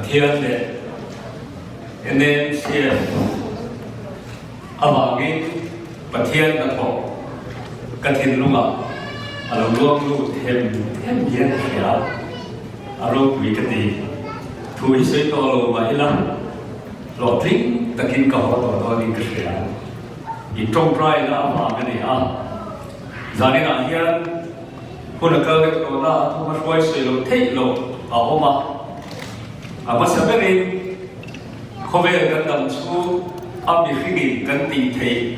thiam le NAMCF awangin pathian na po kathin lunga alo luang lu thiam yen khia alo wi kati thui sei to lo ma ila lo tling takin ka ho to ni khia I trong trai na awang ni a zani na hian puna ka le to na thu ma khoi sei lo thei lo a oma ama saberin khove kan dam chu ami khigi kan ti thei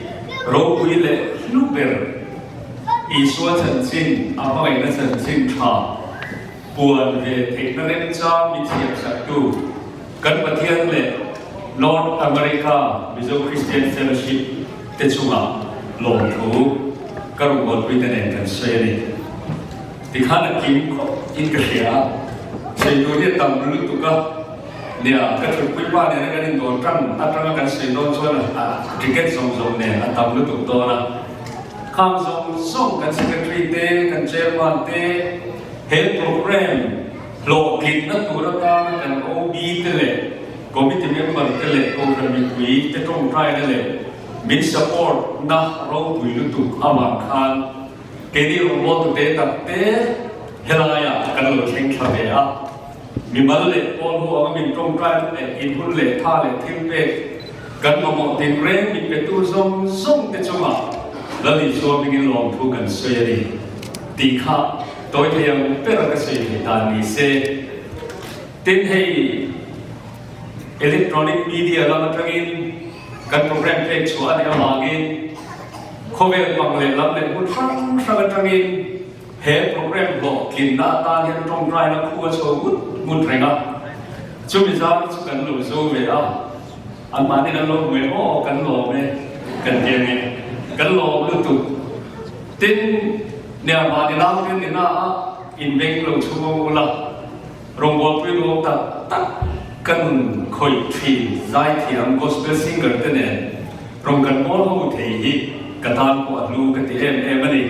ro ui le lu ber I suwa chen chin ama ngai na chen chin tha buan ve thei na len cha mi thiam sak tu kan pathian le North America Mizo Christian Fellowship te chunga lo thu karu bol wi te nen kan se ni ti khana kim ko in ka sia sei do ni tam lu tu ka nia ka thu pui pa ne ka nin do kan atanga kan sei do chuan ticket song song ne atam lu tu to na kham song kan secretary te kan chairman te health program lo kit na tu ra ta kan OB te le committee member te le ko kan mi wi te tong trai ne le min support na ro wi lu tu ama khan ke ni ro mo tu te ta te helaya kan lo theng tha be a mi mal le pol hu ang min tong trai le in hun le tha le thim pe kan mo tin re mi pe tu song te chuma la li so mi ngin long thu kan se ri ti kha toi the yang pe ra ka se ta ni se tin hei electronic media la ma tangin kan program pek chua ne amagin khove pang le lam le mun thang sa tangin he program lo kin na ta ni tong trai na khu so mun renga chu mi za chu kan lo so ve a an ma ni lo me o kan lo me kan ye me kan lo lu tu tin ne ma ni la ni na in beng lo chu mo la rong bo pi lo ta kan khoi thi zai thiam gospel singer te ne rong kan mo ho thei hi katan ko lu ka ti em ani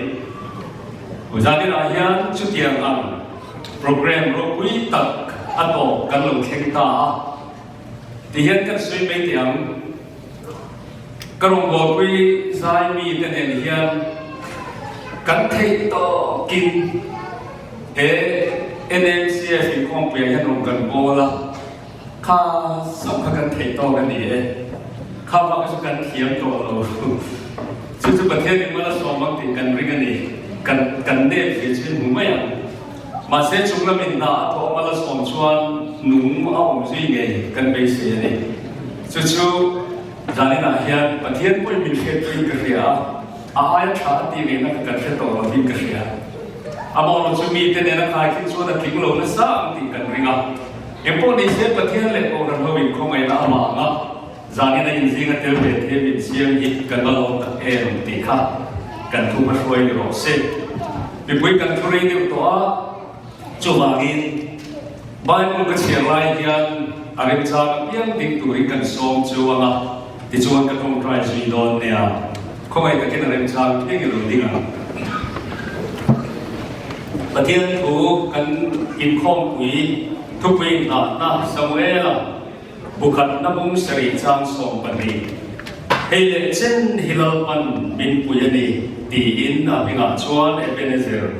uzani ra hian chu tiang ang program ro pui tak ato kan lo kheng ta ti hian kan sui me tiang karong bo pui zai mi te ne hian kan thei to kin he NAMCF inkhawmpui hian rong kan bo laข้าส่งกันเทโตกันนี่ข้าว่าก็กันเทียมตัวเราซึ่งประเทศนี้มันละสองบางทีกันริกันนี่กันเด็กที่ชื่อหนุ่มไม่ยังมาเสียชุกละมินนาตัวมันละสองชวนหนุ่มเอาสิ่งไงกันไปเสียนี่จู่ๆจานี่นะเฮียประเทศไม่มีเขตพิกเรียอายชาตินี้นักกันเทโตเราพิกเรียอาบอกเราจะมีแต่เนี่ยนะใครคิดชวนนักกิงเราละสามทีกันริกันเอ็มพอดีเสียประเทศเล็กโอรันทวินคงไงละมาอ่ะจานี่นะยินดีกันเทวเทวินเสียงยิกันมาลงตักตีข้ากันทุกมาช่วยเราเสร็จไปคุยกันทุเรียนตัวจูบากินบ้านมันก็เชียร์ไล่ยันอะไรจากยังดิ้งตุริกันส่งจูวะที่จวนกันคงทรายจีดอนเนี่ยคงไงตะกี้อะไรจากยังอยู่ดิ้งอ่ะประเทศถูกกันอินข้อมปุ๋ยทุกปีน่ะสมัยละบุคคลนับมุงสรีจางส่งปนีเฮเลเจนฮิลปันมินปุยนีตีอินอาบิงาชวนเอเบเนเซอร์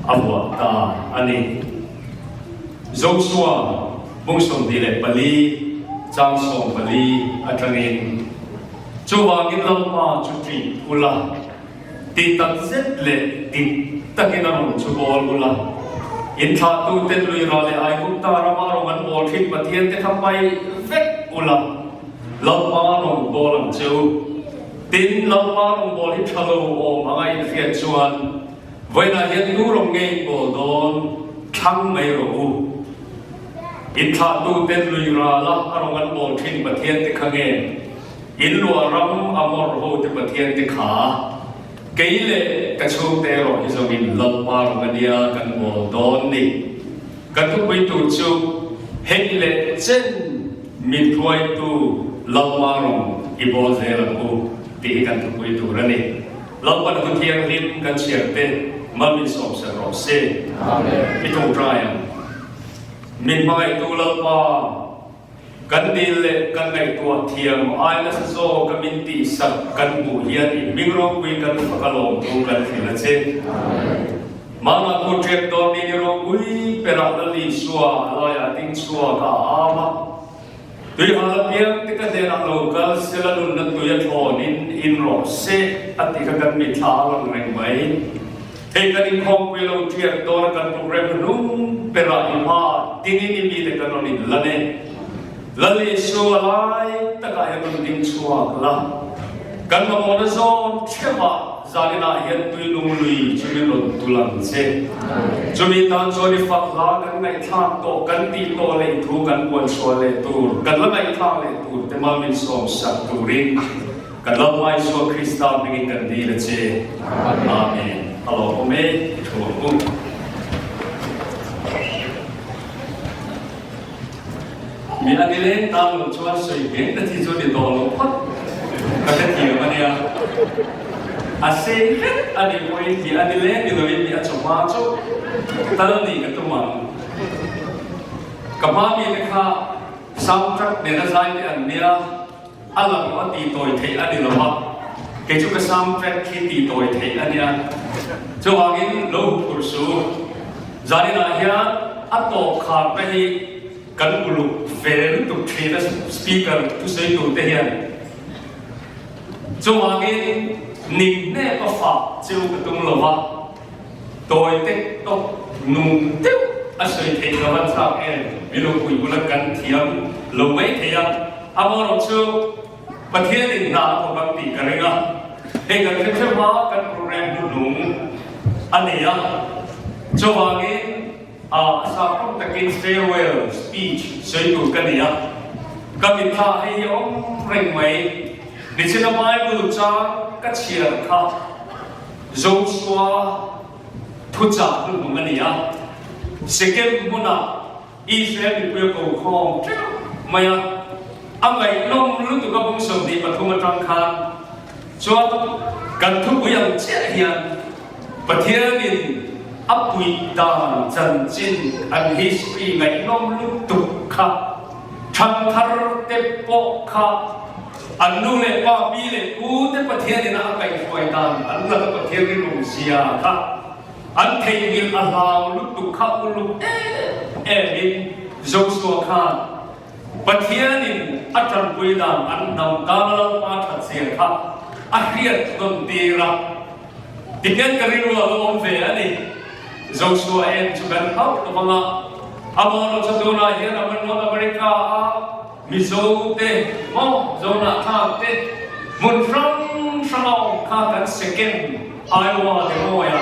อวตาอันนี้จงชัวมุงส่งดีเลปลีจางส่งปลีอัตรินจูวากินลำมาจุดที่อุลาตีตัดเซ็ตเลตีตักินารมจูบอลอุลาอินทราตูเต็นลุยราเลไอกุตารมารงกันบอลทิ้งประเทศที่ทำไปเฟกอุลาลำมารงบอลเจ้าตินลำมารงบอลที่ทะลุโอมาไงเฟียจวนเวลาเห็นดูรงเงยบอลโดนทั้งไม่รู้อินทราตูเต็นลุยราละรงกันบอลทิ้งประเทศที่ข้างเงินอินลัวรำอมรโหที่ประเทศที่ขาเกย์เล่กระชูเตโรอิสมินลำปารงกันยากันโมดอนนี่กันทุกปีตูจูเฮเล่เจนมิดไว้ตูลำปารงอิโบเซลกูตีกันทุกปีตูรันนี่ลำปารงที่ยังริมกันเชียร์เตมันมีสองเสรอเซ่มิตรงใจมินไปตูลำปา กันดีเลยกันในตัวเทียมไอ้ละโซกันมินติสักกันบุเฮียนมิงโรกุยกันฟักลงดูกันทีละเช่นมานาคูเทปตอนนี้โรกุยเป็นอะไรลิชัวลอยติ้งชัวกับอามาตัวอย่างละเพียงที่กันเดินโลกัลเซลลุนนัตัวอย่างทอนินอินโรเซอติกันมิทาลังแรงไหมเอกนิคมเวลาเทียบตัวกันโปรแกรมนุ่มเป็นอะไรมาที่นี่มีแต่กันนินละเนี่ยละเลชัวไลตะกายกันดิ้งชัวกละกันมาโมนซอนเชื่อว่าจารินาเห็นตุยลุงลุยจุมิลตุลังเซจุมิตันโจดิฟักลากันในทางโตกันตีโตเลยทูกันบวนชัวเลยตูกันละในทางเลยตูแต่มามินสองสักตูริงกันละไม่ชัวคริสตัลบิงกันดีเลยเจอาเมนฮัลโหลผมเองชัวปุ๊บมีอันนี้เล่นตามชวนสวยเก่งแต่ที่จุดที่โตลงพัดก็จะเกี่ยวกันเนี่ยอาเซียนอันนี้พออีกทีอันนี้เล่นอยู่ตรงนี้มีอัจฉริยะจุดตอนนี้ก็ตัวมันกับมามีนะคะซาวด์แทร็กเนี่ยนะใช่ที่อันเนี้ยอะไรก็ตีตัวเทอันนี้ละมั้งเกี่ยวกับซาวด์แทร็กที่ตีตัวเทอันเนี้ยจะว่างี้โลกกุศลจารีนาเฮียอัตโตขาดไปกันกุลุเฟรนตุเทนสปีกเกอร์ตุเซตุเทียนจงว่างี้นิ่งแน่ก็ฝากเจ้าตุงละวะโดยเต็กตกนุ่งเตี้ยวอาศัยเทียนวันสักเองวิโรกุยบุลกันเทียมลงไม่เทียมอามาเราเชื่อประเทศอื่นนาของบางปีกันเลยนะเห็นกันแค่ว่ากันโปรแกรมนุ่งอันนี้อ่ะจงว่างี้สักคนตะกิน farewell speech ใช้ดูกันเนี่ยก็มีท่าให้ยอมเร่งไหมดิฉันไม่รู้จักก็เชียร์ค่ะโจชัวทุจารุมึงกันเนี่ยสิ่งที่มุนาอิสราเอลเป็นผู้ก่อครองไม่อะอะไรน้องรู้ตัวกับบุญสมดีปฐุมธานีชัวกันทุกอย่างเจียนประเทศนี้อับวิดานจันจินอันฮิสตรีไงน้องลุตุค่ะทังทาร์เตปโอค่ะอันนู้นเลยว่าปีเลยกูแต่ประเทศนี้นะไปช่วยกันอันนั้นก็ประเทศที่รัสเซียค่ะอันเทียนอัลลาห์ลุตุค่ะอุลุบินโจชัวค่ะประเทศนี้อัจฉริยะอันนำการเล่ามาทัดเสียค่ะอาเฮียตนตีระติเกตกรีรัวลงเฟียนี่Joshua and to Ben Hau, the Mala, Amon Saduna here, Amon America, Mizote, Mo, Zona Tate, Muntran, Shalom, Katan, second, Iowa, the Moya,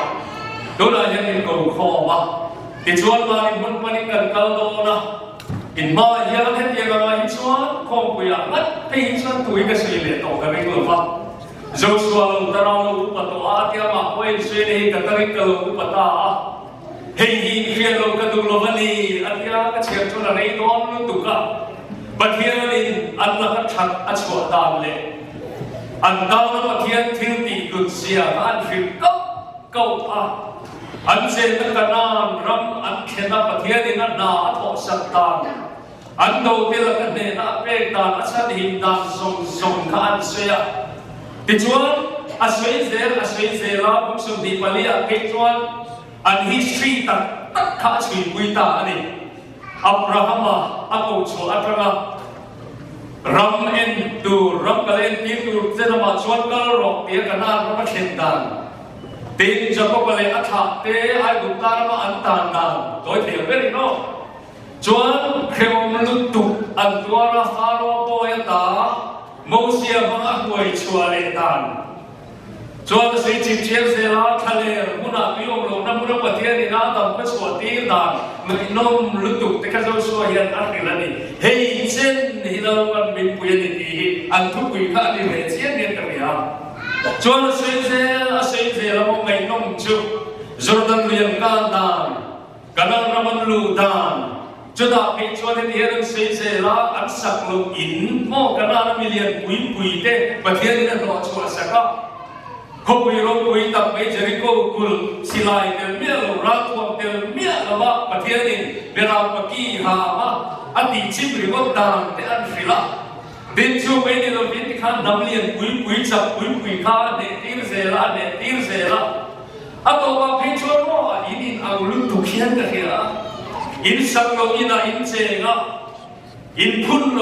Dona Yanko Koma, it's one man in Munpanik and Kaldona, in my Yalan Yagara, it's one, Kompuya, not paying some to Igasili, or the regular. Joshua Tarano Upa Thiam, when Swede, Katarika Upata. Hey, here look at the Lovani, Atia, Churchuna, Raydon, Tuka. But here in Anlaka Achwatale. And now here Tilti could see a man go up. And say the Kanan, Ram, and Kenapa here in a knot of Satan. And though Tilakana, Petan, Asadim, Song Khan, Swea. Kecuali asal Zela musuh di Malaysia kecuali an history tak kasih kita ni Abraham aku Abraham Ram itu Ram kalian itu selama cuan kalau dia kena Ram kendan tin Jacob kalian atas te ai bukan Ram antan dan toh dia beri no cuan kau menutup antara Faro poeta Mausia mga kuay chualetan. Chual sa Egyptian sila kaler muna piyong na muna patiyan ni natam pa chuatiran mag-inom lutuk teka sa suwayan akilani. Hey chen hilawan min puyan iti ang tukoy ka ni Retsiyan ni kariya. Chual sa sila mo may inom chuk Jordan luyang kandan kanang raman ludan. Jodoh kecuali dia yang sela ansak lo in mo karena milian pui deh, bagian ini lo cuma saka. Kau pui tak baik jadi kau kul silai termial ratuan termial apa bagian ini berapa ki hama อันที่ชิบหรือว่าดังแต่อันฟิละเดินชูไปในเราเป็นที่ข้าน้ำเลี้ยงปุ๋ยจับปุ๋ยข้าเนี่ยตีนเสละเนี่ยตีนเสละอันต่อมาเพื่อชวนว่าอินเอาลุตุเขียนกันเหรออินสังโลอินาอินเจงะอินพุนโล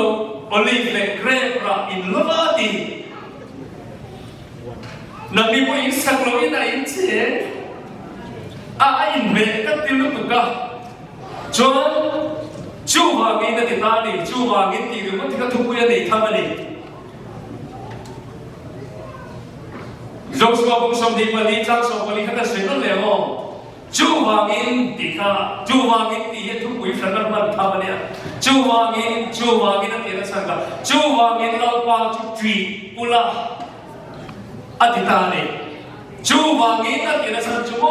โอลิฟเลเกรปราอินโลอาดีนั่นมีพวกอินสังโลอินาอินเจอินเมกัติลุตุกะจวนจูวากินติดตานี่จูวากินตีกันมันที่เขาทุกข์ยังไงทำอะไรจงสวาบุษมดีมาลีจังสวาบุลีขัดเสนเลยว่าจูวากินตีข้าจูวากินตีทุกข์วิสังกัดมันทำอะไรจูวากินนั่นเองสังกัดจูวากินเราว่าจุดจีอุลาอธิตานี่จูวากินนั่นเองสังจูโม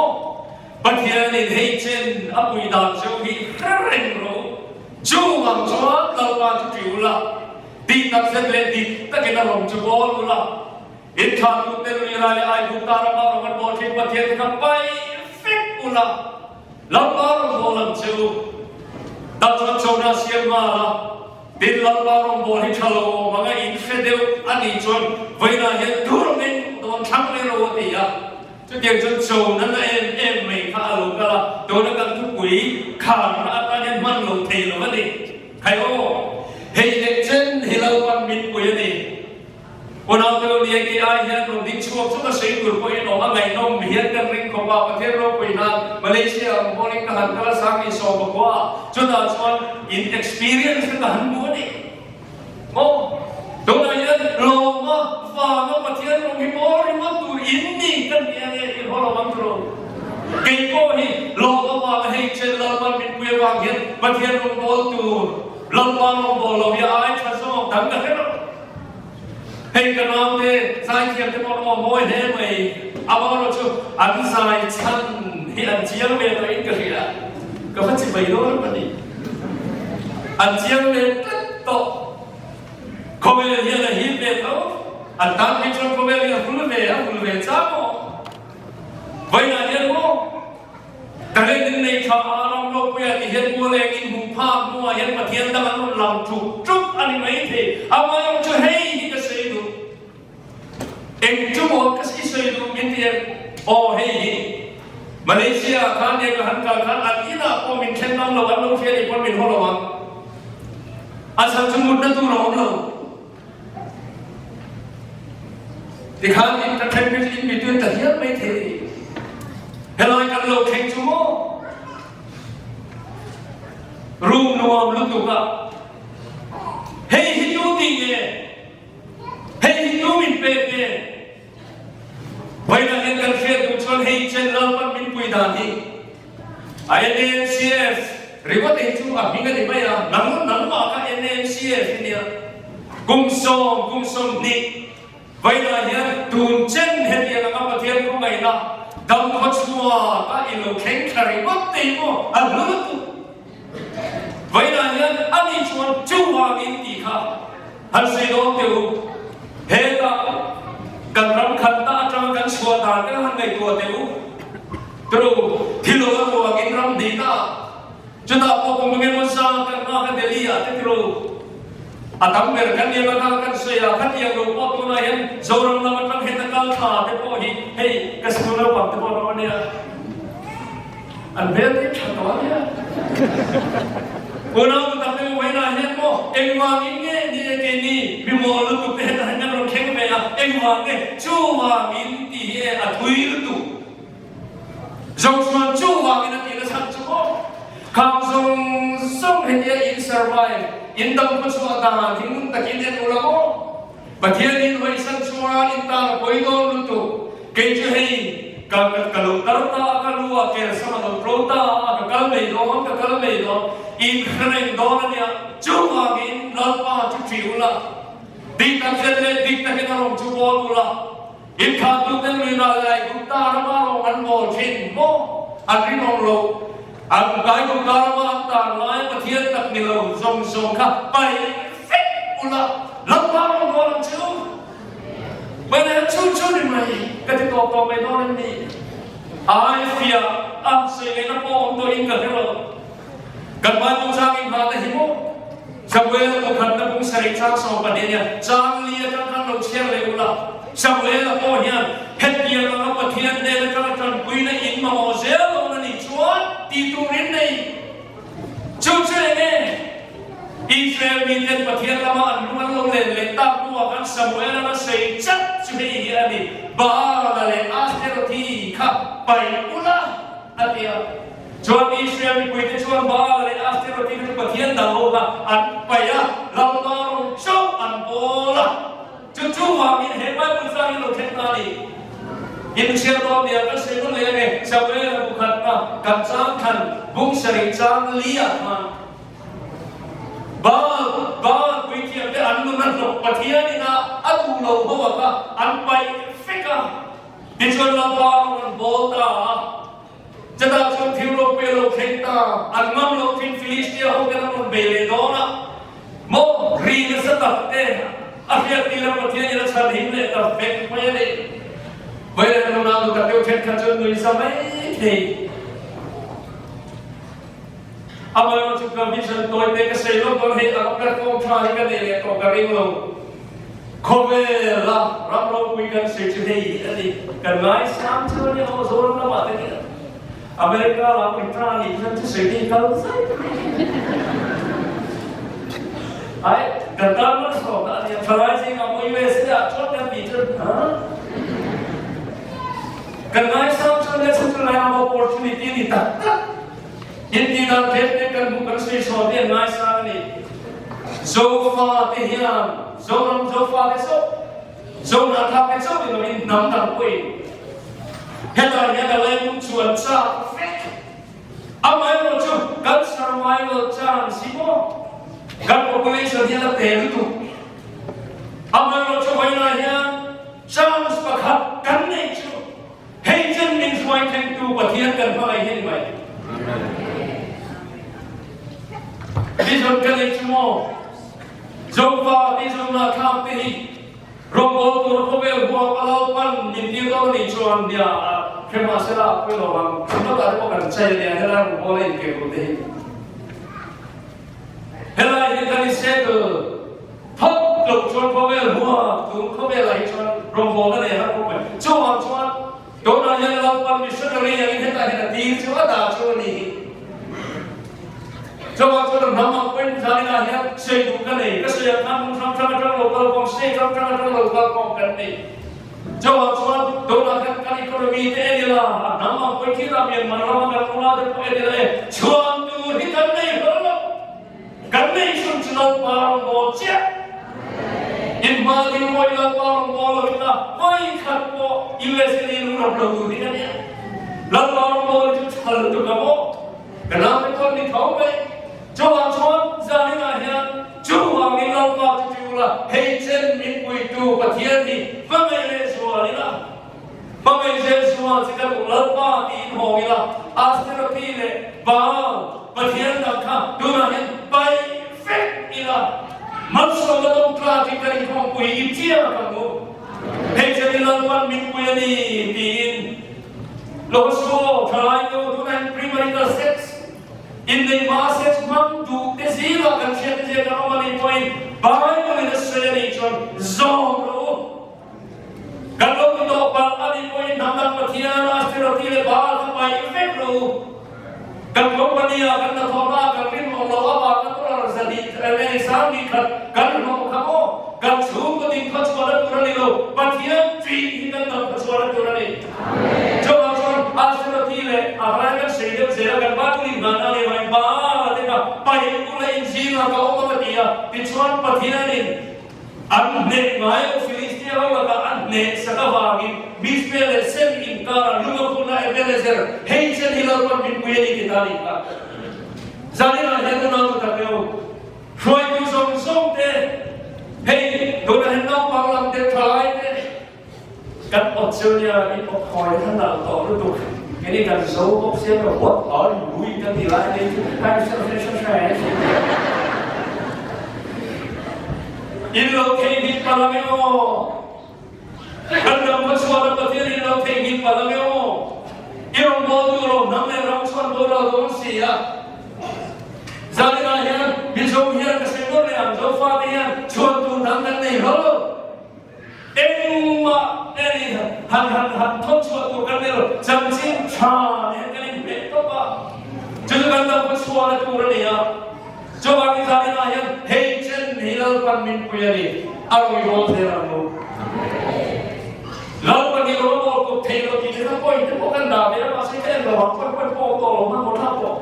ปัจจัยนี้ให้เช่นอภิดาจูฮีเร่งรู้จูวังชวดเราว่าจุดจีอุลาดีตักเสด็จดีตักกินเราจูบอลอุลาอินทานุเตลุยราเลไอบุตารามาเรามันบอกที่ปัจจัยที่กับไปฟิกอุลาเราว่าเราบอกลังจูดัชโชนาเสียมาละดินเราว่าเราบอกที่ชะโลมังไงอินเฟเดลอันนี้จนเวลาเห็นดูเราเนี่ยโดนทั้งในโลกนี้จุดเดียวจนโจนั่นเอ็มไม่ข้าลูกก็ละโดนกันทุกวีขาดอะไรเนี่ยมันลงเทลงมาดิใครโอ้เฮ้ยเด็กเช่นเฮลัลปันมินปุยนี่วันเอาตัวเลี้ยงที่ไอ้เหี้ยตรงดิ้งช่วงสุดท้ายกุลปุยน้องอะไรน้องเหี้ยกันริงของว่าประเทศเราปุยนั้นมาเลเซียมอนิกาหันกระสังอิสโอบอกว่าจุดนั้นส่วนอินเอ็กซ์เพรียนส์กันหันบัวนี่โอ้ตรงนั้นโลมาฟ้ามาประเทศเราพิมพ์ริมันตัวอินนี่กันเนี่ยอินฮอลมันตัวเกี่ยวกับที่โลกว่าให้เช่นเรามันเป็นเพื่อนว่าเห็นประเทศเราโตตัวเราว่าเราบอกเราอย่าไอ้ชั้นสองทั้งนั้นเราให้กันเอาเถอะสายเขียนที่บอกว่าโมยเฮ้ไม่เอาเราชูอันสายชั้นที่อันเจียงเวทอินกันเลยก็พัฒน์ไปโน่นมันนี่อันเจียงเวทโตเขาไม่ได้เรียนหินเวทอันตั้งที่ชนเขาไม่ได้เรียนฟุลเวทจ้าโมไว้นะเห็นมั้งแต่เรื่องในชาอารมณ์โลกเวียที่เห็นบัวเล็กอินหุบภาพมัวเห็นประเทศดังนั้นลำถูกจุกอันนี้ไม่เท่เอามาเอาช่วยให้ที่จะเสียดูเอ็งจุกก็เสียดูมินเทียโอ้เฮ้ยมาเลเซียท่านเอกหันกันท่านอันนี้นะพอมินเช่นนั้นเราอันนู้นเทียนพอมินหัวเราอาศัยสมุดนั่นตัวเราที่ข้ามินจะเทนมินอินมินตัวแต่เทียบไม่เท่เฮลอยกันโลกแข่งชั่วโมงรูมนวมลุตุกะเฮ้ยฮิโนติเย่เฮ้ยฮิโนมินเปเย่ไว้นั่งกันเฟียดูชนเฮ้ยเช่นเราปันมินปุยดานีNAMCF หรือว่าเด็กชั่วมีกันได้ไหมอ่ะนั่งว่ากัน NAMCF เนี่ยกุมสมนี่ไว้นั่งเนี่ยดูเช่นเห็นอย่างกับประเทศของไงนะดำพัชวัวก็อิโลเข่งคาริวัตติโมอันลุตุไว้นั่นเนี่ยอันนี้ชวนจูวากินตีข้าฮันซีโดเตียวเฮตากันรำคันตาจังกันชัวตากันหันในตัวเตียวตรูที่โลกันวากินรำดีตาจุดอาพอคงไม่มาสร้างกันมากันเดลียที่ตรูอาตัมเบอร์กันยังมากันเสียกันยังรู้ว่าตัวนั้นยังโจรนำมันเห็นตะการขาเด็กพวกนี้เฮ้ยกระสุนเราปักตัวเราเนี่ยอันเบลที่ชัดตัวเนี่ยคนเราตั้งแต่ไว้นานเนี่ยโมเอ็งวางเงี้ยนี่เกนี่มีโมลุตุเป็นอะไรนั่นเราเข่งไปอ่ะเอ็งวางเงี้ยจูวางอินตีเออทุยลุตุจงชวนจูวางอินตีละสันจูโมข้าวส่งเห็นยังอินเซอร์ไวอินตั้งพัชวาตาทิ้งตะกินเอ็นอุลาโมประเทศนี้ไว้สันชัวอินตาปอยโดนลุตุเกจูเฮกัลตาตากัลวัวเกลสมาโดโปรตากัลเมย์โดอินเครงโดนเนี่ยจูวากินลาปาจุฟิอุลาดิตักเซเลดิตักเนารมจูบอลุลาอินข้าตุเตนลีนาไลกุตารามาโรมันโมชินโมอันนี้นองโลอันกายกุตารามาตาลายประเทศตักนิโลทรงข้าไปฟิกอุลาลาปาโรโมลังจูไม่ได้ชูนี่ไหมก็ที่ตัวไม่ต้องนี่ไอเฟียเสียงนับโป้ตัวอิงกันเรากันบ้านต้องสร้างอินบาร์แต่หิม เวลบุคคลนั้นบุษริชาสองประเด็นเนี่ยจางเลียกันทั้งเราเชี่ยวเลยละชาวเวลโอ้เนี่ยเฮ็ดเดียร์เราประเทศเดลกันกันคุยในอินมาโมเซลนั่นนี่ชวนตีตูรินในชุดเชื่อเนี่ยอิสราเอลมีเดินประเทศละมันมันลงเล่นเล่นตามตัวกันชาวเวลนั้นเสียจัดช่วยอีกอันนี้บ้าอะไรอาเทโรทีขับไปอุลาอันเดียวชวนอิสราเอลมีคุยที่ชวนบ้าอะไรอาเทโรทีที่ประเทศดาวกันอันไปอะเราต้องโชว์อันโบละจู่ๆว่ามีเหตุไม่บุญสร้างที่เราเทคนาดีอินเชียร์ตัวเดียวก็เสียคนเลี้ยงเองชาวเวลบุคคลนะกับจ้างขันบุษริจางเลียมันบ้าคุยเกี่ยวกับอันนั้นหลบประเทศนี่นะอันดูเราเพราะว่าอันไปฟิกอะดิฉันเราบ้ามันโบตาจะได้ชนที่เราไปเราเข่งตาอันมั่งเราทิ้งฟิลิสเตียเขากันมันเบลเลโดนะโมรีนสตัดเตะอาเฟียตีเราประเทศนี้เราชันหินเลยแต่เฟกไม่ได้เวลาเราหน้าดูแต่เดี๋ยวเช็ดขันจนดูสมัยที่อามาเราจุกกับวิชันตัวเด็กเสียลูกตัวเหี้ยเราก็ต้องทายกันเองก็กระดิ่งลงโคเวล่ะรับเราคุยกันเสียชีวิตอันนี้กันไงสามชั่วโมงเราโซนเรามาเต็มอเมริกาเราไปทรานี่ฉันจะเสียดีกันใช่ไอ้กันตามมาสอบอันนี้ทลายจริงเอาไปเวสเนี่ยชดกันปีจนฮะกันไงสามชั่วโมงฉันจะได้เอา opportunity นี่ตัดยินดีนักเทศเนี่ยกันบุคคลสิ่งสอนเนี่ยนายสร้างนี่โซฟาที่เฮียนโซฟาที่โซนักทัพที่โซที่เราอินน้ำตาลปุยเฮ็ดอะไรเนี่ยอะไรมุ่งชวนชาเฟกเอาไว้เราจูกัน survival chance สิบ่กัน population เนี่ยเราเตะรู้เอาไว้เราจูไว้หน่อยเนี่ย chance ประคับกันเนี่ยจูให้ฉันมีช่วยแข่งตัวประเทศกันเพื่อให้เห็นไหมดิฉันกันเลยชั่วโมงจงฟ้าดิฉันมาข้ามตีรบกวนตัวเขาเวลหัวปลาปันยินดีต้อนรับชวนเดียเข้ามาเสร็จแล้วไประวังฉันต้องการบอกกันใช่เดียให้เราบอกเลยเกี่ยวกับที่เฮ้ยยังกันอีกเสียก็พักกลุ่มชวนเขาเวลหัวตัวเขาเวลอะไรชวนรบกวนกันเลยครับผมชวนโดนอะไรเราปันมิชชันนารีอย่างนี้ได้เห็นดีชวนด่าชวนนี่จงว่าตัวน้ำมันเป็นการงานเนี่ยเสียดูกันเลยก็เสียทำเราก็ลงเสียทำเราก็ลงกันนี่จงว่าตัวโดนอะไรกันอีกคนมีแต่เดียวน้ำมันเป็นที่เราเมียนมันเรากันเราจะไปเดียวเลยชวนดูที่กันไม่หรอกกันไม่ชุนชลปารโมเจ้าอินมาดิโมยลปารโมเราเนี่ยไม่ขัดโมอิเลสิลีรู้เราดูที่กันเนี่ยลปารโมจะทะลุกับโมกันน้ำเป็นคนที่เขาไปจงชวนจาริกาเฮียจงว่ามีเราก็จะอยู่ละให้เช่นมีคุยดูประเทศนี้ฟังไม่เลยชัวร์นี่ละฟังไม่เลยชัวร์สิกันเราป้าตีนหงนี่ละอาศัยที่เนี่ยบ้าประเทศนั้นค่ะดูนะเห็นไปเฟกนี่ละมันส่งมาตรงกลางที่กันอีกของคุยอีเทียกันงูให้เช่นเราวันมีคุยนี่ตีนโลกโซ่ทลายตัวดูนั่น primary sex in the masses man do the zero kan chet je kan mani point bible in the celebration zoro kan lo to pal ani point namang pathiana astirati le bal mai effect lo kan lo pania kan na thora kan rin mo lo ba kan to zadi ene sami kan lo khamo kan chu ko din khach wala turani lo pathian tri hidan na khach wala turani jo astirati le ahragan seidem zera kan ba ni gana le mai ba deka pai ula injina ka omatia pichuan pathianin anne mai filistia la anne sakawagin bispele sem inkara lumapuna ebelezer heichen hilalpan bin kuyeni kitali ka zanina heduna ta peo khoi tu song te hei dona henna panglam te thalai te kan Australia ni ko khoi than la to lu tu cái này cần số bốc xếp và quất ở núi cái gì lại đây hai sẽ inlocated palameo kan dam suara petir inlocated palameo irong bodo nam le rong suan bodo don sia zalina ya bisong ya ke semor le อย่างโซฟาเนี่ยชวนตูนทำกันในรถเอ็งมาเนี่ยหันทบชวนตูกันในรถจำชิ้นชาเนี่ยกันในเบ็ดก็ว่าจะกันเราก็ชวนตูกันเนี่ยจงอากิจารินายันเฮเจนฮิลปันมินปุยรีอารุยโรเทรานุเราปฏิรูปโลกเทโลกิจทั้งหมดที่พวกกันด่าไปแล้วมาใช้แค่ระหว่างคนโปโตลงมาหมดทั้งหมด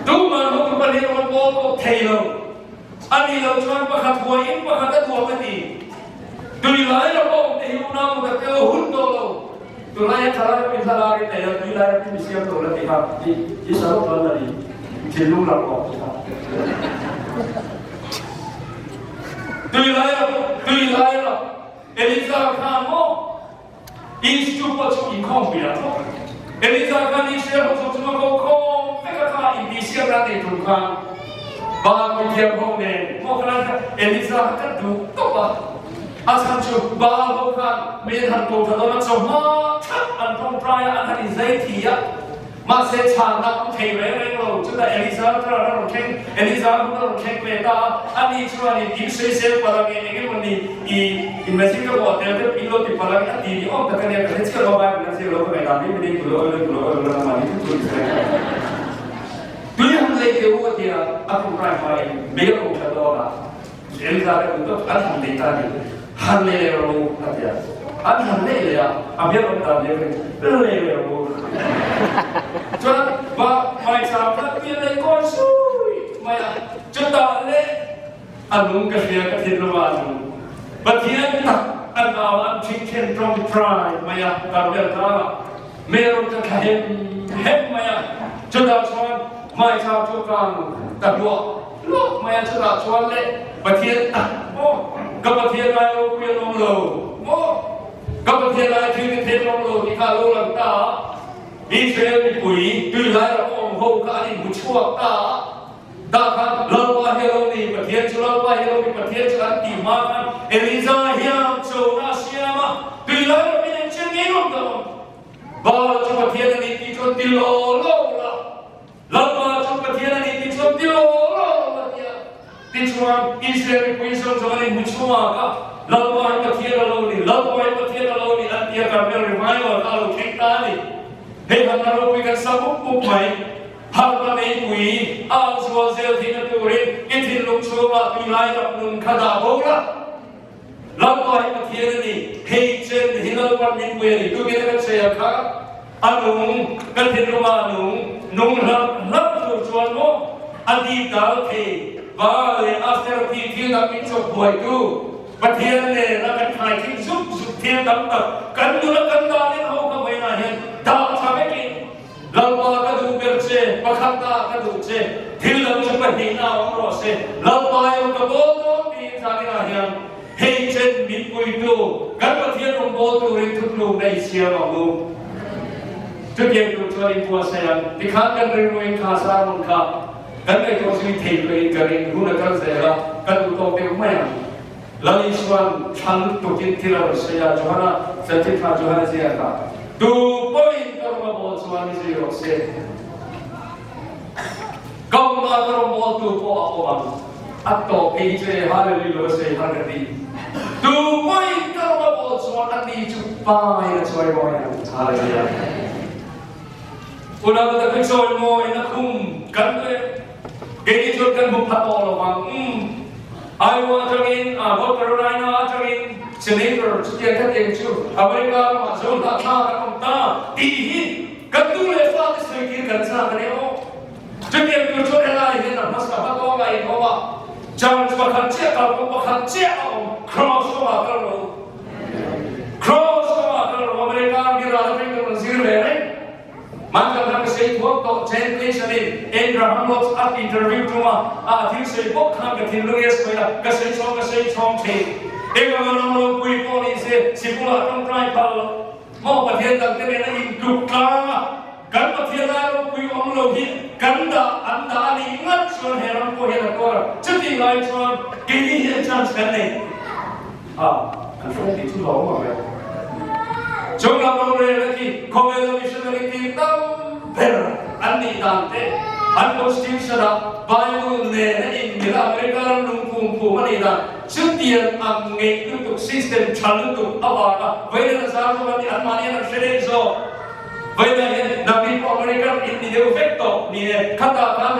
ดูมันพวกปฏิรูปโลกเทโลอันนี้เราชวนประคับหัวอินประคับตัวกันดีดูหลายเราบอกเทโลน้ำกับเทโลหุ่นโตโลดูหลายชาลาเป็นชาลาเป็นแต่ดูหลายเป็นเสียงตัวละที่ครับที่สรุปแล้วนี่ที่รู้เราบอกครับดูหลายเราเอลิซาคานโมอินสตูปชุอินคอมเปียโตเอลิซาคานิเชียร์ของสมาโกโคเมกะคาอินดิเชียร์นั่นเองทุกครั้งบางคนเที่ยวของเนี่ยโมกนั้นเอลิซาก็ดูก็ว่าอาสันจูบางคนมีทันตัวทันตัวนั้นสมมาทับอันตรงปลายอันนี้ใจที่อะมาเสชานักเทเวเรงเราจุดเอลิซาตราเราเข่งเอลิซาเราเข่งเวตาอันนี้ชัวร์นี่ดิบเสียปารังเองวันนี้อีเมซิโกบอกเดี๋ยวพิโลติปารังดีนี่อ้อมแต่เนี่ยก็เชื่อเราไปนั่นสิเราก็ไม่ได้ไม่ได้กุโลมานี่ทุกสิ่งดูยังเลยเกี่ยวกับที่อันตรายไปเบี้ยของชาวบ้านเอลิซาเป็นตัวอันทำดีตาดีฮันเลโรนั่นเองอันฮันเลเลยอ่ะอาเบี้ยของตาเนี่ยเป็นเลโรจนว่าไม่ทราบว่าเป็นอะไรก็ช่วยไม่จนตอนนี้อันนุ่งกระเทียมกระเทียมระหว่างบัดเทียนตักอันเอาอันชิคเก้นตรงทรายไม่ตามเรื่องท่าเมื่อเราจะเห็นไม่จนตอนชวนไม่ทราบจุดกลางตัดลูกไม่จนตอนชวนเล่บัดเทียนตักโอ้กับบัดเทียนอะไรเราเปลี่ยนลงโลโอ้กับบัดเทียนอะไรที่เทียนลงโลที่ข้าลูกหลังตาอิสราเอลมีปุ๋ยดูหลายเราองค์โฮกานี่บุชวกตาดาคันเราว่าเฮโรนี่ประเทศจุฬาว่าเฮโรนี่ประเทศจุฬาตีมาคันเอลิซาเฮียมโซนาเซียมาดูหลายเราเป็นเช่นนี้ลงตัวบาลจุประเทศนี้ที่จนติโลโลละเราว่าจุประเทศนี้ที่จนติโลโลละที่ชวนอิสราเอลมีปุ๋ยส่งจากนี้บุชวกะเราว่าประเทศเรานี่เราว่าประเทศเรานี่อันเดียวกันเป็นรีมายว่าเราเข่งตานี่เฮ้ยทำเราคุยกันสมุกมุกไหมหากเราไม่คุยอาชัวเซลที่นั่นตัวเองกินที่ลุงชัวว่าปีไล่กับลุงขดาโบละเราก็ให้มาเทียนนี่เฮ้ยเจนที่เราวันนี้คุยนี่ดูกินกันเสียครับอันลุงกันที่รู้ว่าลุงรับตัวชวนโมอดีตดาวเทว่าเลยอาศัยที่เราไม่ชอบบ่อยดูประเทศเนี่ยเรากันขายที่สุดเทียนดำกันดูแลกันดาเนี่ยเขาก็ไม่น่าเห็นดาวทำให้กินเราว่ากันดูเกิดเช่ประคับตากันดูเช่ที่เราจะไปเห็นเอาของเราเช่เราไปเอากระโดดที่ทางนี้น่าเห็นเฮ้ยเช่นมีคุยดูกันประเทศของโบตูริทุกลูกในเชียร์ของลูกทุกอย่างดูช่วยพัวเสียงที่ข้ากันเรื่องวิ่งข้าสร้างมันข้ากันในตัวชีวิตเทปเลยกันเองรู้นะครับเสียละกันดูตัวเป็นไม่lalu Iswan cantik tukin tirar saya Johana setiap Johana saya kata, tu poin kalau mau suami saya rasa, kau nak kalau mau tu apa atau PJ hari ini saya hargai, tu poin kalau mau suami jumpa yang suami yang hari ini, udah kita kecil mau enak kan tu, kini juga bukan orang I want to in North Carolina, to in Senator, to get a thing to America, Mazona, Tata, Tihi, Katule, Father, Swiki, Katsano, to get to Jordan in a Masaka, in Hova, Charles Bakachia, cross America, Miranda, Zero. Maka saya buat tok chen place ni, Abraham Lot's up interview tu mah, dia saya buat kan ketin luas saya, kasih cong ceng. Abraham Lot kui poli si pula tong try pal, mau perhatian tak terima induk lah, kan perhatian lalu kui Lot ni, anda ni ingat soal heran ko heran ko, jadi lain soal kini yang chance kan ni, kan itu lawa kan. Jangan lupa lagi, kalau missionary kita ber, andi dante, อันก็สิ่งสระบายดูเนนอินเดียอเมริกาลุงคุมผู้มันนี่นะชุดเดียนอังเงยตุกซิสเต็มชันตุกอวกาเวลาสารวันนี้อันมาเนี่ยนักเสดงโซเวลาเนี่ยนักบินอเมริกันอินเดียเวกโตนี่ข้าตาการ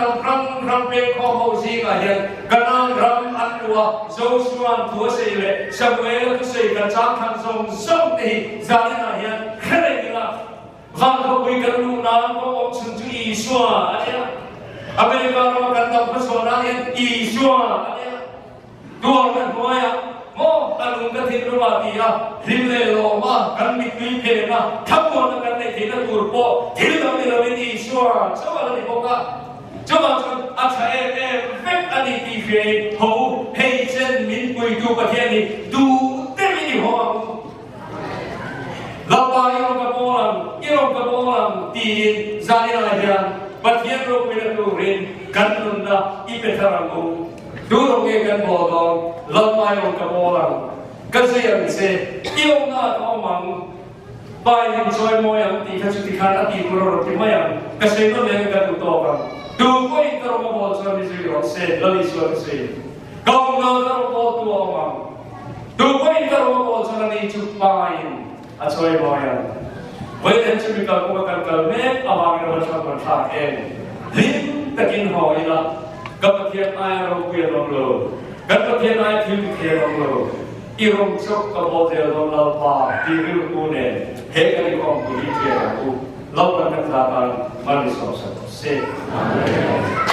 รำเป็นข้อมูลสิ่งอะไรกันนั่งรำอันตัวโจชัวน์ตัวเสียเลยสักเวลาตัวเสียกันจากทางส่งที่จานี่นะเนี่ยแค่ไหนกันฟังเขาคุยกันรู้นานก็ออกซึ่งอีชัวเนี่ยอเมริกาเรากันทำภาษาเนี่ยอีชัวเนี่ยตัวกันตัวเนี่ยโม่กันลุงกันที่รู้ว่าที่ริมเลโลมากันมีคุยเพลนะทั้งหมดกันในที่นั่นตัวโป้ที่เราเป็นอีชัวชาวบ้านที่บอกว่าชาวบ้านอาศัยเฟกอันนี้ที่เฟย์เขาเฮเจนมินคุยดูประเทศนี้ดูเต็มที่หัวเราไปอีโรกับโบราณตีนจานี่อะไรกันประเทศเราเป็นตัวเรียนกันนุ่นนะอีเป็นทางกูดูโรงเรียนกันบ่ดองเราไปอีโรกับโบราณกันเสียงเสียอีโรน่าท้องมังไปยิงซอยมอยังตีข้าศึกที่ขาดตีกุโรรที่ไม่ยังกันเสียงนั่นเองกันดูตัวกันดูก็อีกตัวมาบอกส่วนที่สิ่งเสียแล้วอีส่วนเสียก้าวหน้าตัวตัวมังดูก็อีกตัวมาบอกส่วนนี้จุดไปอาช่วยมอยังเวลาที่มีการพูดกันกันเมื่ออาบางเราชอบกันทางเองลิ้นตะกินหอยละกับประเทศไอเราเปลี่ยนลงเลยกับประเทศไอทิ้งเทียนลงเลยอีรงชกกับโมเดลลงเราป่าที่ริ้วกูเนี่ยเฮกันอีกองกูที่เทียนกูเราเป็นนักการมันมีสองสัตว์เสีย